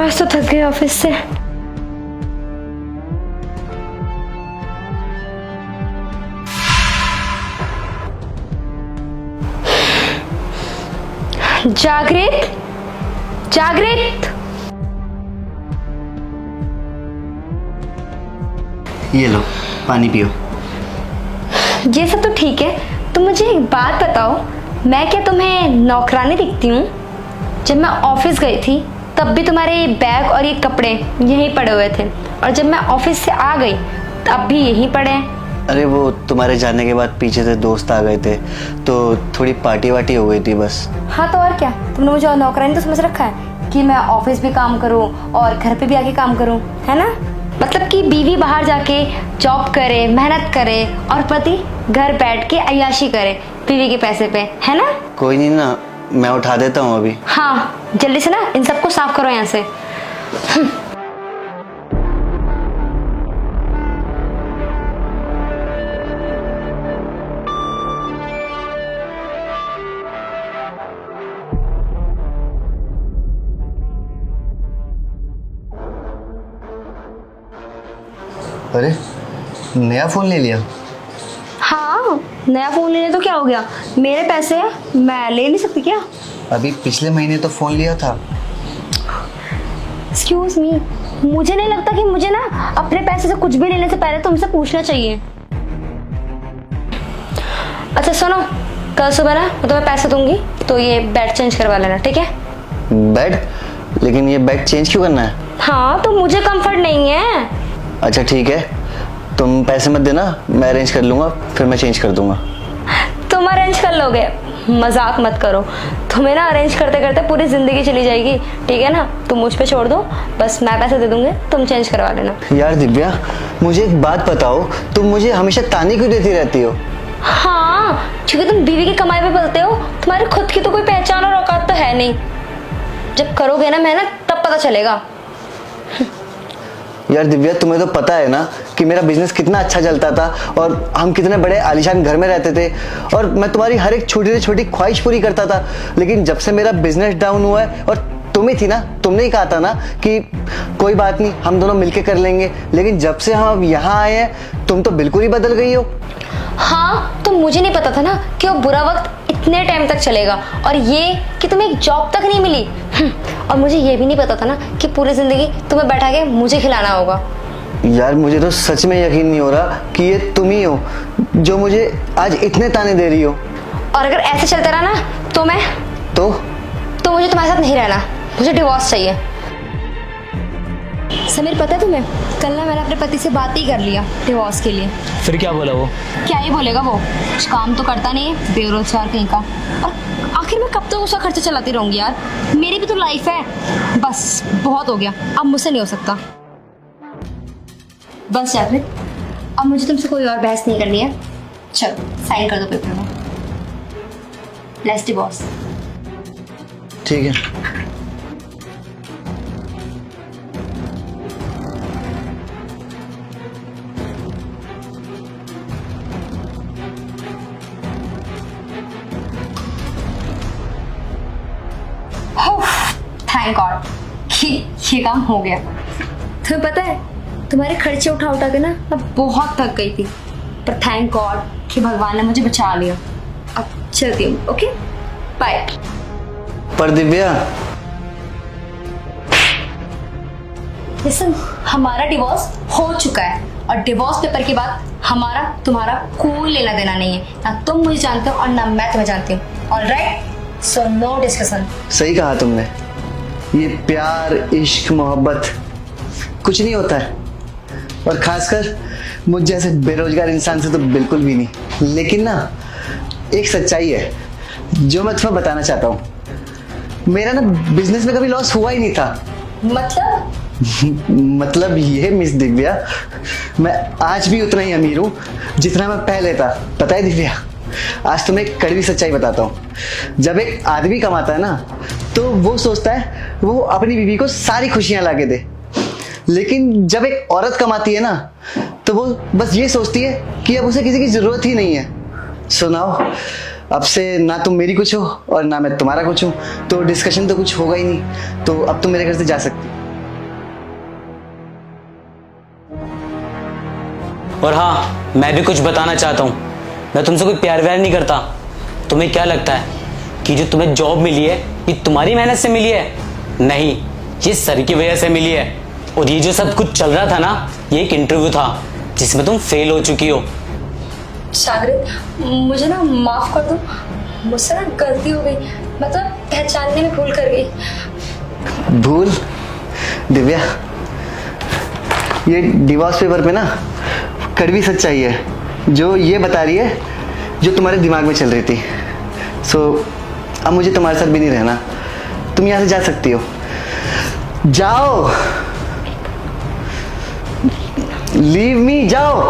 आज तो थक गए ऑफिस से। जागृत, जागृत। ये लो पानी पियो। ये सब तो ठीक है, तुम मुझे एक बात बताओ, मैं क्या तुम्हें नौकरानी दिखती हूँ? जब मैं ऑफिस गई थी तब भी तुम्हारे ये बैग और ये कपड़े यहीं पड़े हुए थे, और जब मैं ऑफिस से आ गई तब भी यहीं पड़े हैं। अरे वो तुम्हारे जाने के बाद पीछे से दोस्त आ गए थे तो थोड़ी पार्टी वार्टी हो गई थी बस। हाँ तो और क्या, तुमने मुझे नौकरानी तो समझ रखा है कि मैं ऑफिस भी काम करूँ और घर पे भी आके काम करूँ, है ना? मतलब कि बीवी बाहर जाके जॉब करे, मेहनत करे और पति घर बैठ के अय्याशी करे बीवी के पैसे पे, है ना? कोई नहीं ना, मैं उठा देता हूँ अभी। हाँ जल्दी से ना इन सबको साफ करो यहाँ से। अरे नया फोन ले लिया? हाँ नया फोन लेने तो क्या हो गया, मेरे पैसे हैं, मैं ले नहीं सकती क्या? अभी पिछले महीने तो फोन लिया था। एक्सक्यूज मी, मुझे नहीं लगता कि मुझे ना अपने पैसे से कुछ भी लेने से पहले तुमसे पूछना चाहिए। अच्छा सुनो, कल सुबह ना मैं तुम्हें पैसे दूंगी तो ये बेड चेंज करवा लेना, ठीक है? बेड? लेकिन ये बेड चेंज क्यों करना है? हाँ तो मुझे कंफर्ट नहीं है। अच्छा ठीक है, तुम पैसे मत देना, मैं अरेंज कर लूंगा, फिर मैं चेंज कर दूंगा। तुम अरेंज कर लोगे? मजाक मत करो, तुम्हें ना अरेंज करते करते पूरी जिंदगी चली जाएगी, ठीक है ना? तुम मुझ पे छोड़ दो, बस मैं पैसे दे दूंगी, तुम चेंज करवा लेना। यार दिव्या, मुझे एक बात बताओ, तुम मुझे हमेशा ताने क्यों देती रहती हो? हाँ क्योंकि तुम बीवी की कमाई पे पलते हो, तुम्हारी खुद की तो कोई पहचान और औकात तो है नहीं। जब करोगे ना मेहनत तब पता चलेगा। यार दिव्या, तुम्हें तो पता है ना कि मेरा बिजनेस कितना अच्छा चलता था और हम कितने बड़े आलीशान घर में रहते थे, और मैं तुम्हारी हर एक छोटी से छोटी ख्वाहिश पूरी करता था। लेकिन जब से मेरा बिजनेस डाउन हुआ है, और तुम ही थी ना, तुमने ही कहा था ना कि कोई बात नहीं हम दोनों मिलके कर लेंगे, लेकिन जब से हम अब यहाँ आए हैं तुम तो बिल्कुल ही बदल गई हो। हाँ तो मुझे नहीं पता था ना कि वो बुरा वक्त इतने टाइम तक चलेगा, और ये कि तुम्हें एक जॉब तक नहीं मिली। और मुझे ये भी नहीं पता था ना कि पूरी जिंदगी तुम्हें बैठा के मुझे खिलाना होगा। यार मुझे तो सच में यकीन नहीं हो रहा कि ये तुम ही हो जो मुझे आज इतने ताने दे रही हो। और अगर ऐसे चलता रहा ना तो मैं तो मुझे तुम्हारे साथ नहीं रहना, मुझे डिवोर्स चाहिए। समीर पता है तुम्हें, कल ना मैंने अपने पति से बात ही कर लिया डिवोर्स के लिए। फिर क्या बोला वो? क्या ही बोलेगा, वो कुछ काम तो करता नहीं है, बेरोजगार कहीं का। और आखिर मैं कब तक उसका खर्चा चलाती रहूंगी यार, मेरी भी तो लाइफ है। बस बहुत हो गया, अब मुझसे नहीं हो सकता। बस जागृत, अब मुझे तुमसे कोई और बहस नहीं करनी है। चलो साइन कर दो पेपर में, लेट्स डिवोर्स। ठीक है। थैंक गॉड कि ये काम हो गया। तुम्हें पता है, तुम्हारे खर्चे उठा उठा के ना मैं बहुत थक गई थी, पर थैंक गॉड कि भगवान ने मुझे बचा लिया। अब चलती हूँ, ओके बाय। पर दिव्या, लिसन, हमारा डिवोर्स हो चुका है, और डिवोर्स पेपर के बाद हमारा तुम्हारा कोई लेना देना नहीं है। ना तुम मुझे जानते हो और ना मैं तुम्हें जानती हूँ। Alright, so no discussion. सही कहा तुमने, ये प्यार इश्क मोहब्बत कुछ नहीं होता है, और खासकर मुझ जैसे बेरोजगार इंसान से तो बिल्कुल भी नहीं। लेकिन ना एक सच्चाई है जो मैं तुम्हें बताना चाहता हूँ, मेरा ना बिजनेस में कभी लॉस हुआ ही नहीं था। मतलब? मतलब ये मिस दिव्या, मैं आज भी उतना ही अमीर हूँ जितना मैं पहले था। पता है दिव्या, आज तुम्हें एक कड़वी सच्चाई बताता हूँ। जब एक आदमी कमाता है ना तो वो सोचता है वो अपनी बीवी को सारी खुशियां ला के दे, लेकिन जब एक औरत कमाती है ना तो वो बस ये सोचती है कि अब उसे किसी की जरूरत ही नहीं है। सुनाओ, अब से ना तुम मेरी कुछ हो और ना मैं तुम्हारा कुछ हूँ, तो डिस्कशन तो कुछ होगा ही नहीं। तो अब तुम मेरे घर से जा सकती। और हाँ, मैं भी कुछ बताना चाहता हूँ। मैं तुमसे कोई प्यार व्यार नहीं करता। तुम्हें क्या लगता है कि जो तुम्हें जॉब मिली है ये तुम्हारी मेहनत से मिली है? नहीं, ये सर की वजह से मिली है। और ये जो सब कुछ चल रहा था ना, ये एक इंटरव्यू था जिसमें तुम फेल हो चुकी हो। सागरित, मुझे ना माफ कर दो, मुझसे ना गलती हो गई, मैं तो पहचानने में भूल कर गई। भूल? दिव्या, ये डिवोर्स पेपर पे ना कड़वी सच्चाई है जो ये बता रही है जो तुम्हारे दिमाग में चल रही थी। अब मुझे तुम्हारे साथ भी नहीं रहना। तुम यहाँ से जा सकती हो, जाओ। लीव मी, जाओ।